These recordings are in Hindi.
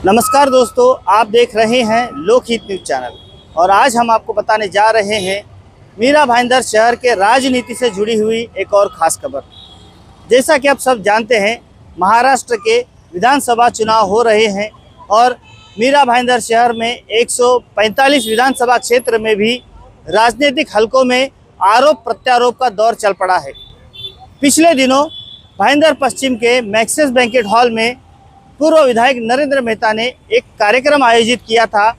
नमस्कार दोस्तों, आप देख रहे हैं लोकहित न्यूज चैनल और आज हम आपको बताने जा रहे हैं मीरा भाईंदर शहर के राजनीति से जुड़ी हुई एक और ख़ास खबर। जैसा कि आप सब जानते हैं, महाराष्ट्र के विधानसभा चुनाव हो रहे हैं और मीरा भाईंदर शहर में 145 विधानसभा क्षेत्र में भी राजनीतिक हलकों में आरोप प्रत्यारोप का दौर चल पड़ा है। पिछले दिनों भाईंदर पश्चिम के मैक्सिस बैंकेट हॉल में पूर्व विधायक नरेंद्र मेहता ने एक कार्यक्रम आयोजित किया था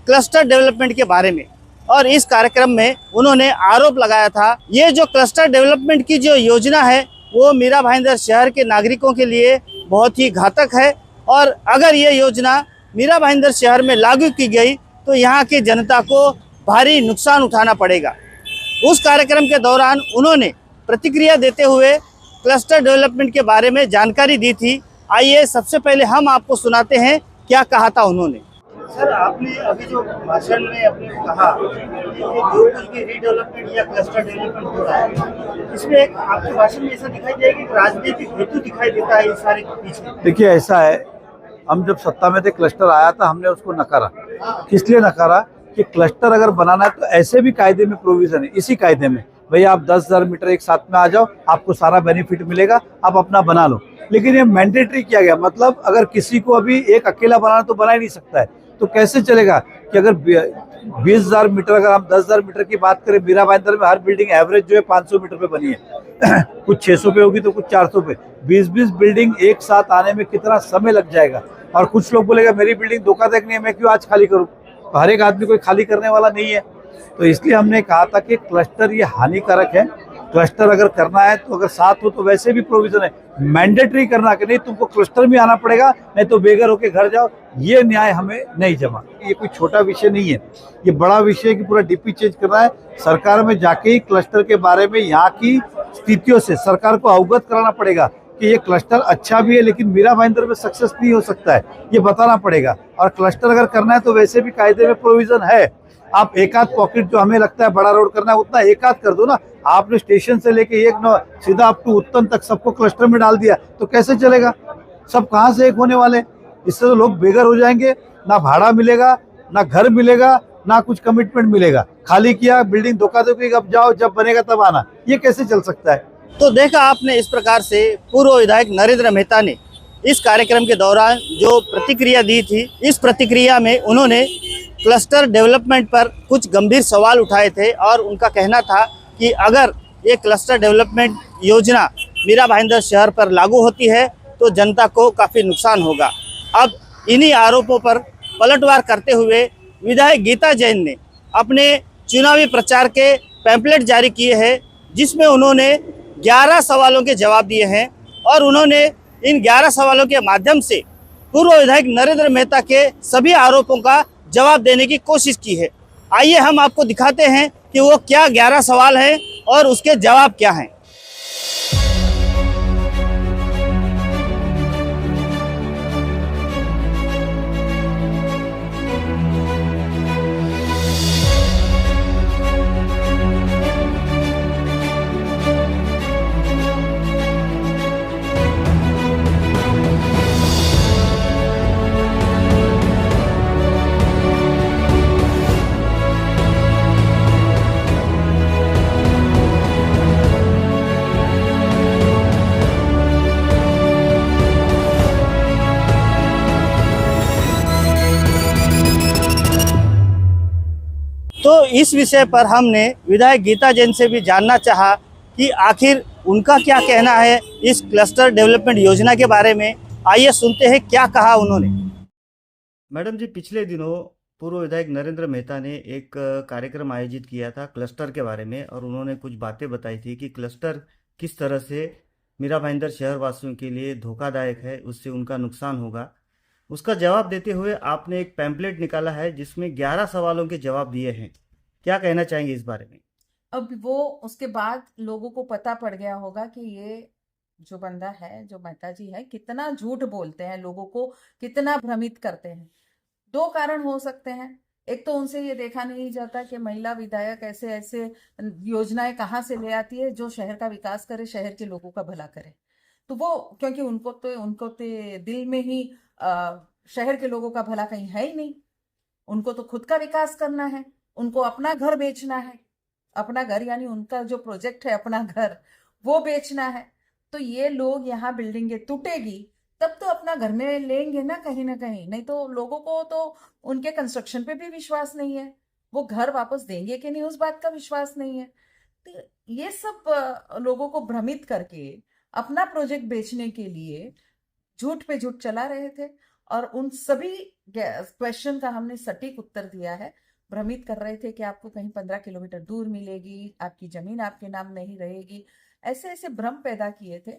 क्लस्टर डेवलपमेंट के बारे में और इस कार्यक्रम में उन्होंने आरोप लगाया था ये जो क्लस्टर डेवलपमेंट की जो योजना है वो मीरा भाईंदर शहर के नागरिकों के लिए बहुत ही घातक है और अगर ये योजना मीरा भाईंदर शहर में लागू की गई तो यहाँ की जनता को भारी नुकसान उठाना पड़ेगा। उस कार्यक्रम के दौरान उन्होंने प्रतिक्रिया देते हुए क्लस्टर डेवलपमेंट के बारे में जानकारी दी थी। आइए सबसे पहले हम आपको सुनाते हैं क्या कहा था उन्होंने। सर, आपने अभी जो भाषण में अपने कहा कि जो कुछ भी रीडेवलपमेंट या क्लस्टर डेवलपमेंट हो रहा है, इसमें एक आपके भाषण में ऐसा दिखाई देगा कि राजनीतिक हेतु दिखाई देता है इस सारे के पीछे। देखिए, ऐसा है, हम जब सत्ता में थे क्लस्टर आया था, हमने उसको नकारा। किस लिए नकारा कि क्लस्टर अगर बनाना है तो ऐसे भी कायदे में प्रोविजन है, इसी कायदे में भैया आप 10,000 मीटर एक साथ में आ जाओ, आपको सारा बेनिफिट मिलेगा, आप अपना बना लो। लेकिन ये मैंडेटरी किया गया, मतलब अगर किसी को अभी एक अकेला बनाना तो बना ही नहीं सकता है, तो कैसे चलेगा कि अगर 20,000 मीटर, अगर हम 10,000 मीटर की बात करें, मीरा भाईंदर में हर बिल्डिंग एवरेज जो है 500 मीटर पे बनी है कुछ 600 पे होगी तो कुछ 400 पे। 20-20 बिल्डिंग एक साथ आने में कितना समय लग जाएगा। और कुछ लोग बोलेगा मेरी बिल्डिंग धोखाधड़ी नहीं है, मैं क्यों आज खाली करूँ। तो हर एक आदमी कोई खाली करने वाला नहीं है, तो इसलिए हमने कहा था कि क्लस्टर ये हानिकारक है। क्लस्टर अगर करना है तो अगर साथ हो तो वैसे भी प्रोविजन है, मैंडेटरी करना कि नहीं तुमको क्लस्टर में आना पड़ेगा, नहीं तो बेघर होके घर जाओ, ये न्याय हमें नहीं जमा। ये कोई छोटा विषय नहीं है, ये बड़ा विषय है कि पूरा डीपी चेंज करना है। सरकार में जाके ही क्लस्टर के बारे में यहाँ की स्थितियों से सरकार को अवगत कराना पड़ेगा कि ये क्लस्टर अच्छा भी है लेकिन मीरा भाईंदर में सक्सेस नहीं हो सकता है, ये बताना पड़ेगा। और क्लस्टर अगर करना है तो वैसे भी कायदे में प्रोविजन है। आप एक आध पॉकेट जो हमें लगता है बड़ा रोड करना है उतना एक आध कर दो ना। आपने स्टेशन से लेके एक न सीधा अप टू उत्तम तक सबको क्लस्टर में डाल दिया तो कैसे चलेगा। सब कहाँ से एक होने वाले, इससे तो लोग बेघर हो जाएंगे, ना भाड़ा मिलेगा, ना घर मिलेगा, ना कुछ कमिटमेंट मिलेगा। खाली किया बिल्डिंग धोखाधोखी, अब जाओ जब बनेगा तब आना, ये कैसे चल सकता है। तो देखा आपने, इस प्रकार से पूर्व विधायक नरेंद्र मेहता ने इस कार्यक्रम के दौरान जो प्रतिक्रिया दी थी, इस प्रतिक्रिया में उन्होंने क्लस्टर डेवलपमेंट पर कुछ गंभीर सवाल उठाए थे और उनका कहना था कि अगर ये क्लस्टर डेवलपमेंट योजना मीरा भाईंदर शहर पर लागू होती है तो जनता को काफ़ी नुकसान होगा। अब इन्हीं आरोपों पर पलटवार करते हुए विधायक गीता जैन ने अपने चुनावी प्रचार के पैम्पलेट जारी किए हैं जिसमें उन्होंने 11 सवालों के जवाब दिए हैं और उन्होंने इन 11 सवालों के माध्यम से पूर्व विधायक नरेंद्र मेहता के सभी आरोपों का जवाब देने की कोशिश की है। आइए हम आपको दिखाते हैं कि वो क्या 11 सवाल हैं और उसके जवाब क्या हैं। तो इस विषय पर हमने विधायक गीता जैन से भी जानना चाहा कि आखिर उनका क्या कहना है इस क्लस्टर डेवलपमेंट योजना के बारे में। आइए सुनते हैं क्या कहा उन्होंने। मैडम जी, पिछले दिनों पूर्व विधायक नरेंद्र मेहता ने एक कार्यक्रम आयोजित किया था क्लस्टर के बारे में और उन्होंने कुछ बातें बताई थी कि क्लस्टर किस तरह से मीरा भाईंदर शहर वासियों के लिए धोखादायक है, उससे उनका नुकसान होगा। उसका जवाब देते हुए आपने एक पैम्पलेट निकाला है जिसमें 11 सवालों के जवाब दिए हैं। क्या कहना चाहेंगे इस बारे में। अब वो उसके बाद लोगों को पता पड़ गया होगा कि ये जो बंदा है, जो मेहता जी है, कितना झूठ बोलते हैं, लोगों को कितना भ्रमित करते हैं। 2 कारण हो सकते हैं। एक तो उनसे ये देखा नहीं जाता कि महिला विधायक ऐसे ऐसे योजनाएं कहाँ से ले आती है जो शहर का विकास करे, शहर के लोगों का भला करे। तो वो क्योंकि उनको तो दिल में ही शहर के लोगों का भला कहीं है ही नहीं। उनको तो खुद का विकास करना है, उनको अपना घर बेचना है, अपना घर यानी उनका जो प्रोजेक्ट है अपना घर वो बेचना है। तो ये लोग यहाँ बिल्डिंगें टूटेगी तब तो अपना घर में लेंगे ना कहीं, नहीं तो लोगों को तो उनके कंस्ट्रक्शन पे भी विश्वास नहीं है, वो घर वापस देंगे कि नहीं उस बात का विश्वास नहीं है। तो ये सब लोगों को भ्रमित करके अपना प्रोजेक्ट बेचने के लिए झूठ पे झूठ चला रहे थे, और उन सभी क्वेश्चन का हमने सटीक उत्तर दिया है। भ्रमित कर रहे थे कि आपको कहीं 15 किलोमीटर दूर मिलेगी, आपकी जमीन आपके नाम नहीं रहेगी, ऐसे ऐसे भ्रम पैदा किए थे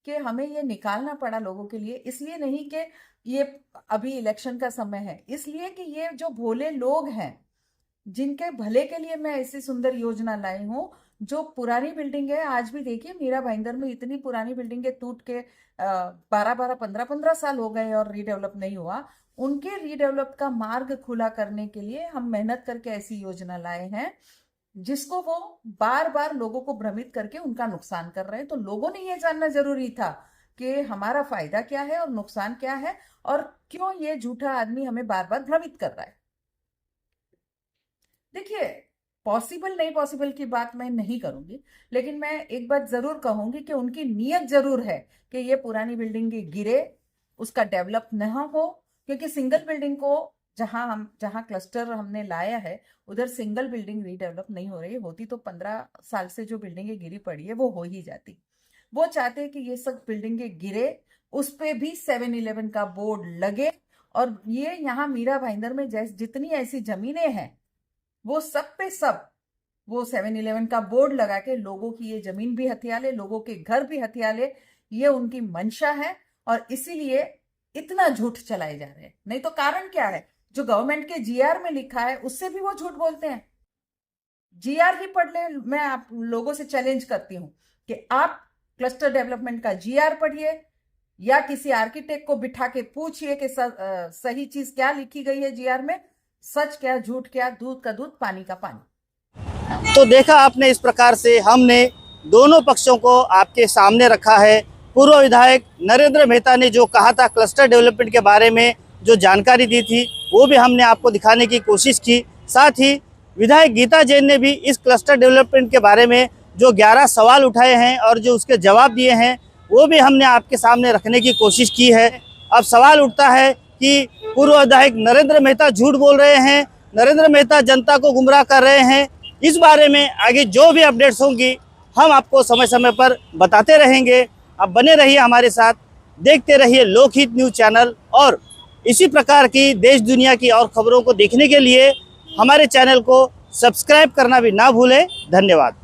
कि हमें ये निकालना पड़ा लोगों के लिए। इसलिए नहीं कि ये अभी इलेक्शन का समय है, इसलिए कि ये जो भोले लोग हैं जिनके भले के लिए मैं ऐसी सुंदर योजना लाई हूँ। जो पुरानी बिल्डिंग है, आज भी देखिए मीरा भाईंदर में इतनी पुरानी बिल्डिंगें टूट के 12-12, 15-15 साल हो गए और रीडेवलप नहीं हुआ। उनके रीडेवलप का मार्ग खुला करने के लिए हम मेहनत करके ऐसी योजना लाए हैं जिसको वो बार बार लोगों को भ्रमित करके उनका नुकसान कर रहे हैं। तो लोगों ने ये जानना जरूरी था कि हमारा फायदा क्या है और नुकसान क्या है, और क्यों ये झूठा आदमी हमें बार बार भ्रमित कर रहा है। देखिए, पॉसिबल नहीं पॉसिबल की बात मैं नहीं करूंगी, लेकिन मैं एक बात जरूर कहूंगी कि उनकी नीयत जरूर है कि ये पुरानी बिल्डिंग गिरे, उसका डेवलप न हो। क्योंकि सिंगल बिल्डिंग को जहां क्लस्टर हमने लाया है उधर सिंगल बिल्डिंग रीडेवलप नहीं हो रही होती तो 15 साल से जो बिल्डिंगें गिरी पड़ी है वो हो ही जाती। वो चाहते हैं कि ये सब बिल्डिंगें गिरे, उस पे भी 7-Eleven का बोर्ड लगे, और ये यहाँ मीरा भाईंदर में जितनी ऐसी जमीनें हैं वो सब पे सब वो 7-Eleven का बोर्ड लगा के लोगों की ये जमीन भी हथिया ले, लोगों के घर भी हथिया ले। ये उनकी मंशा है और इसीलिए इतना झूठ चलाए जा रहे हैं। नहीं तो कारण क्या है, जो गवर्नमेंट के जीआर में लिखा है उससे भी वो झूठ बोलते हैं। जीआर ही पढ़ ले, मैं आप लोगों से चैलेंज करती हूं कि आप क्लस्टर डेवलपमेंट का जीआर पढ़िए या किसी आर्किटेक्ट को बिठा के पूछिए कि सही चीज क्या लिखी गई है जीआर में, सच क्या झूठ क्या, दूध का दूध पानी का पानी। तो देखा आपने, इस प्रकार से हमने दोनों पक्षों को आपके सामने रखा है। पूर्व विधायक नरेंद्र मेहता ने जो कहा था क्लस्टर डेवलपमेंट के बारे में, जो जानकारी दी थी वो भी हमने आपको दिखाने की कोशिश की। साथ ही विधायक गीता जैन ने भी इस क्लस्टर डेवलपमेंट के बारे में जो 11 सवाल उठाए हैं और जो उसके जवाब दिए हैं वो भी हमने आपके सामने रखने की कोशिश की है। अब सवाल उठता है कि पूर्व विधायक नरेंद्र मेहता झूठ बोल रहे हैं, नरेंद्र मेहता जनता को गुमराह कर रहे हैं। इस बारे में आगे जो भी अपडेट्स होंगी हम आपको समय समय पर बताते रहेंगे। आप बने रहिए हमारे साथ, देखते रहिए लोकहित न्यूज़ चैनल, और इसी प्रकार की देश दुनिया की और खबरों को देखने के लिए हमारे चैनल को सब्सक्राइब करना भी ना भूलें। धन्यवाद।